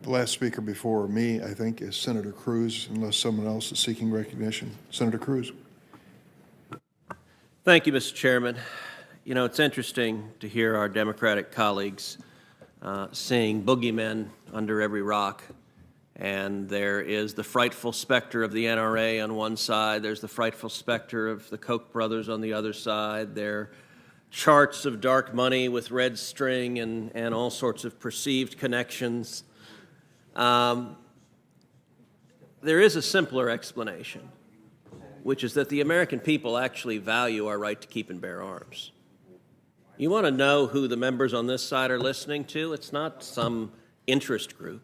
The last speaker before me, I think, is Senator Cruz, unless someone else is seeking recognition. Senator Cruz. Thank you, Mr. Chairman. You know, it's interesting to hear our Democratic colleagues seeing boogeymen under every rock. And there is the frightful specter of the NRA on one side. There's the frightful specter of the Koch brothers on the other side. There are charts of dark money with red string and all sorts of perceived connections. There is a simpler explanation, which is that the American people actually value our right to keep and bear arms. You want to know who the members on this side are listening to? It's not some interest group.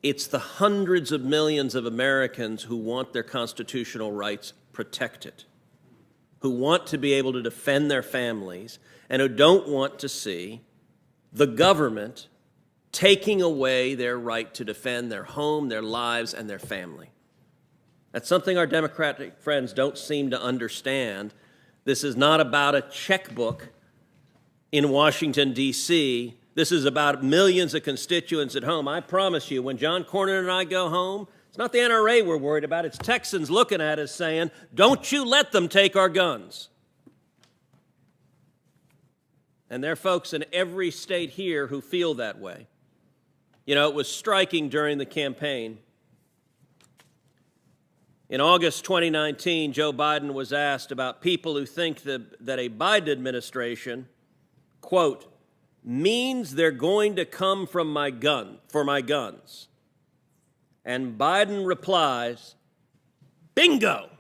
It's the hundreds of millions of Americans who want their constitutional rights protected, who want to be able to defend their families, and who don't want to see the government taking away their right to defend their home, their lives, and their family. That's something our Democratic friends don't seem to understand. This is not about a checkbook in Washington, D.C. This is about millions of constituents at home. I promise you, when John Cornyn and I go home, it's not the NRA we're worried about. It's Texans looking at us saying, don't you let them take our guns. And there are folks in every state here who feel that way. You know, it was striking during the campaign. In August 2019, Joe Biden was asked about people who think that a Biden administration, quote, means they're going to come for my guns. And Biden replies, bingo!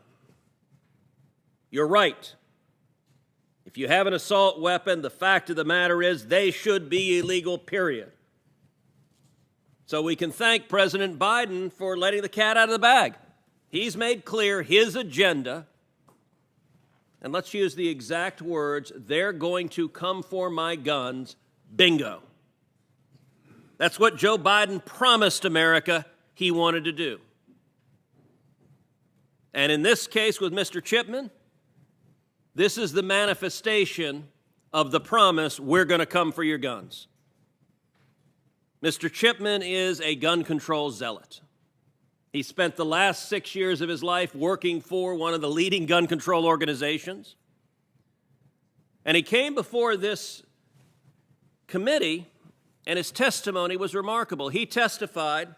You're right. If you have an assault weapon, the fact of the matter is they should be illegal, period. So we can thank President Biden for letting the cat out of the bag. He's made clear his agenda, and let's use the exact words, they're going to come for my guns. Bingo. That's what Joe Biden promised America he wanted to do. And in this case with Mr. Chipman, this is the manifestation of the promise, we're going to come for your guns. Mr. Chipman is a gun control zealot. He spent the last 6 years of his life working for one of the leading gun control organizations. And he came before this committee, and his testimony was remarkable. He testified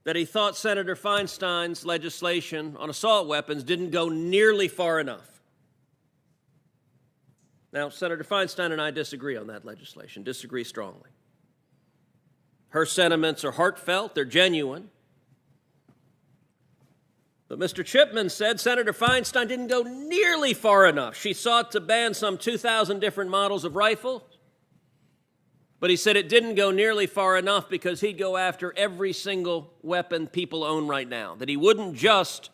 that he thought Senator Feinstein's legislation on assault weapons didn't go nearly far enough. Now, Senator Feinstein and I disagree on that legislation, disagree strongly. Her sentiments are heartfelt, they're genuine. But Mr. Chipman said Senator Feinstein didn't go nearly far enough. She sought to ban some 2,000 different models of rifles. But he said it didn't go nearly far enough because he'd go after every single weapon people own right now, that he wouldn't just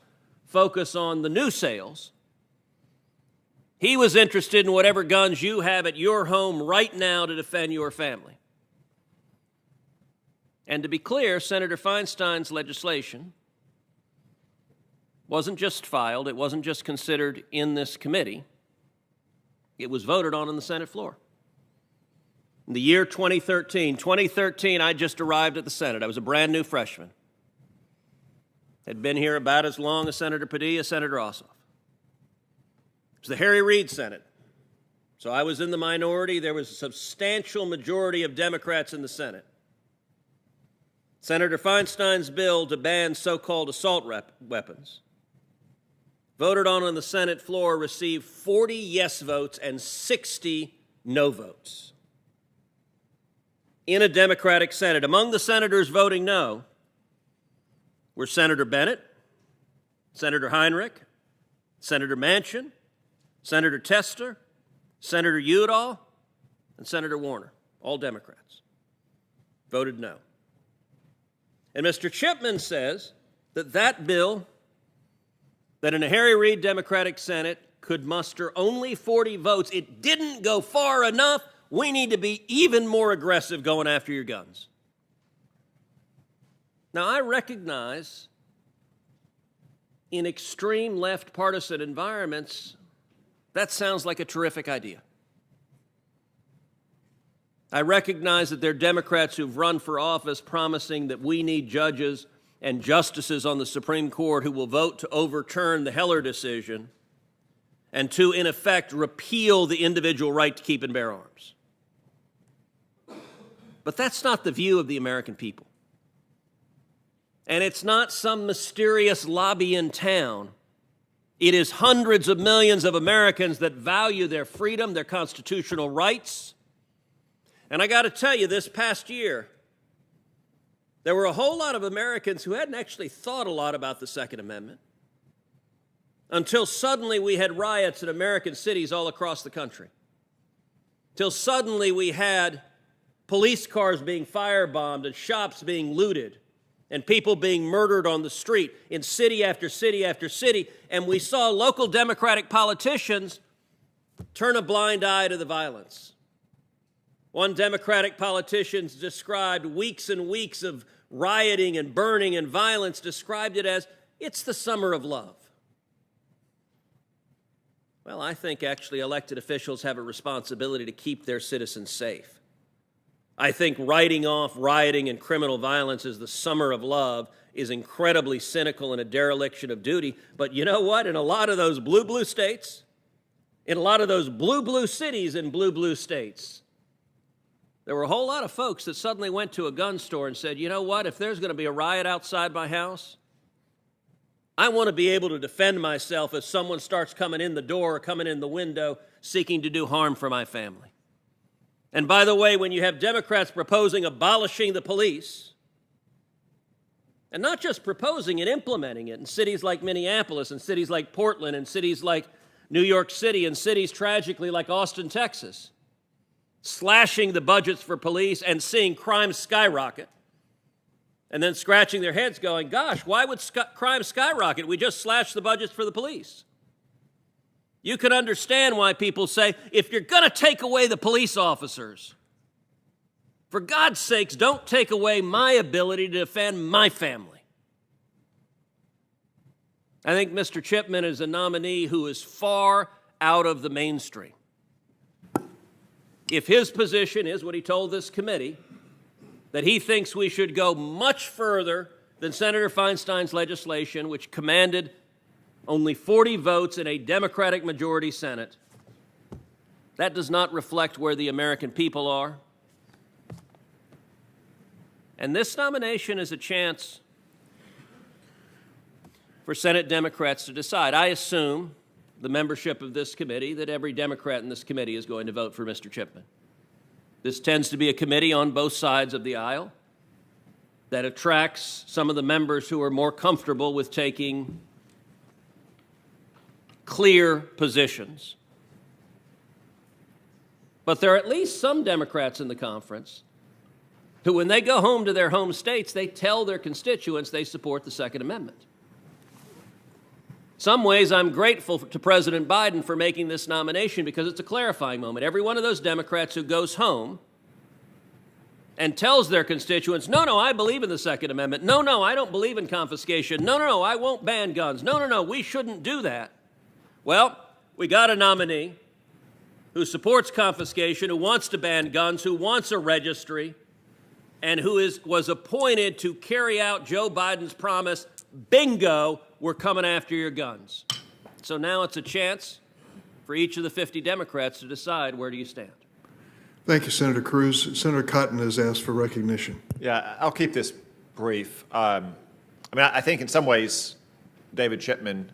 focus on the new sales. He was interested in whatever guns you have at your home right now to defend your family. And to be clear, Senator Feinstein's legislation wasn't just filed, it wasn't just considered in this committee, it was voted on the Senate floor. In the year 2013, I just arrived at the Senate. I was a brand new freshman. Had been here about as long as Senator Padilla, Senator Ossoff. It was the Harry Reid Senate. So I was in the minority. There was a substantial majority of Democrats in the Senate. Senator Feinstein's bill to ban so-called assault weapons, voted on the Senate floor, received 40 yes votes and 60 no votes in a Democratic Senate. Among the senators voting no were Senator Bennett, Senator Heinrich, Senator Manchin, Senator Tester, Senator Udall, and Senator Warner, all Democrats, voted no. And Mr. Chipman says that bill, that in a Harry Reid Democratic Senate could muster only 40 votes, it didn't go far enough. We need to be even more aggressive going after your guns. Now, I recognize in extreme left partisan environments, that sounds like a terrific idea. I recognize that there are Democrats who've run for office promising that we need judges and justices on the Supreme Court who will vote to overturn the Heller decision and to, in effect, repeal the individual right to keep and bear arms. But that's not the view of the American people. And it's not some mysterious lobby in town. It is hundreds of millions of Americans that value their freedom, their constitutional rights. And I got to tell you, this past year, there were a whole lot of Americans who hadn't actually thought a lot about the Second Amendment until suddenly we had riots in American cities all across the country. Till suddenly we had police cars being firebombed and shops being looted and people being murdered on the street in city after city after city. And we saw local Democratic politicians turn a blind eye to the violence. One Democratic politician described weeks and weeks of rioting and burning and violence, described it as, it's the summer of love. Well, I think actually elected officials have a responsibility to keep their citizens safe. I think writing off rioting and criminal violence as the summer of love is incredibly cynical and a dereliction of duty. But you know what? In a lot of those blue states, in a lot of those blue cities in blue states, there were a whole lot of folks that suddenly went to a gun store and said, you know what, if there's going to be a riot outside my house, I want to be able to defend myself if someone starts coming in the door or coming in the window seeking to do harm for my family. And by the way, when you have Democrats proposing abolishing the police, and not just proposing it, implementing it in cities like Minneapolis and cities like Portland and cities like New York City and cities tragically like Austin, Texas, slashing the budgets for police and seeing crime skyrocket, and then scratching their heads going, gosh, why would crime skyrocket? We just slashed the budgets for the police. You can understand why people say, if you're going to take away the police officers, for God's sakes, don't take away my ability to defend my family. I think Mr. Chipman is a nominee who is far out of the mainstream. If his position is what he told this committee, that he thinks we should go much further than Senator Feinstein's legislation, which commanded only 40 votes in a Democratic majority Senate, that does not reflect where the American people are. And this nomination is a chance for Senate Democrats to decide. I assume the membership of this committee that every Democrat in this committee is going to vote for Mr. Chipman. This tends to be a committee on both sides of the aisle that attracts some of the members who are more comfortable with taking clear positions. But there are at least some Democrats in the conference who, when they go home to their home states, they tell their constituents they support the Second Amendment. Some ways I'm grateful to President Biden for making this nomination because it's a clarifying moment. Every one of those Democrats who goes home and tells their constituents, no, I believe in the Second Amendment. No, I don't believe in confiscation. No, I won't ban guns. No, we shouldn't do that. Well, we got a nominee who supports confiscation, who wants to ban guns, who wants a registry, and who was appointed to carry out Joe Biden's promise, bingo, we're coming after your guns. So now it's a chance for each of the 50 Democrats to decide, where do you stand? Thank you, Senator Cruz. Senator Cotton has asked for recognition. Yeah, I'll keep this brief. I think in some ways, David Chipman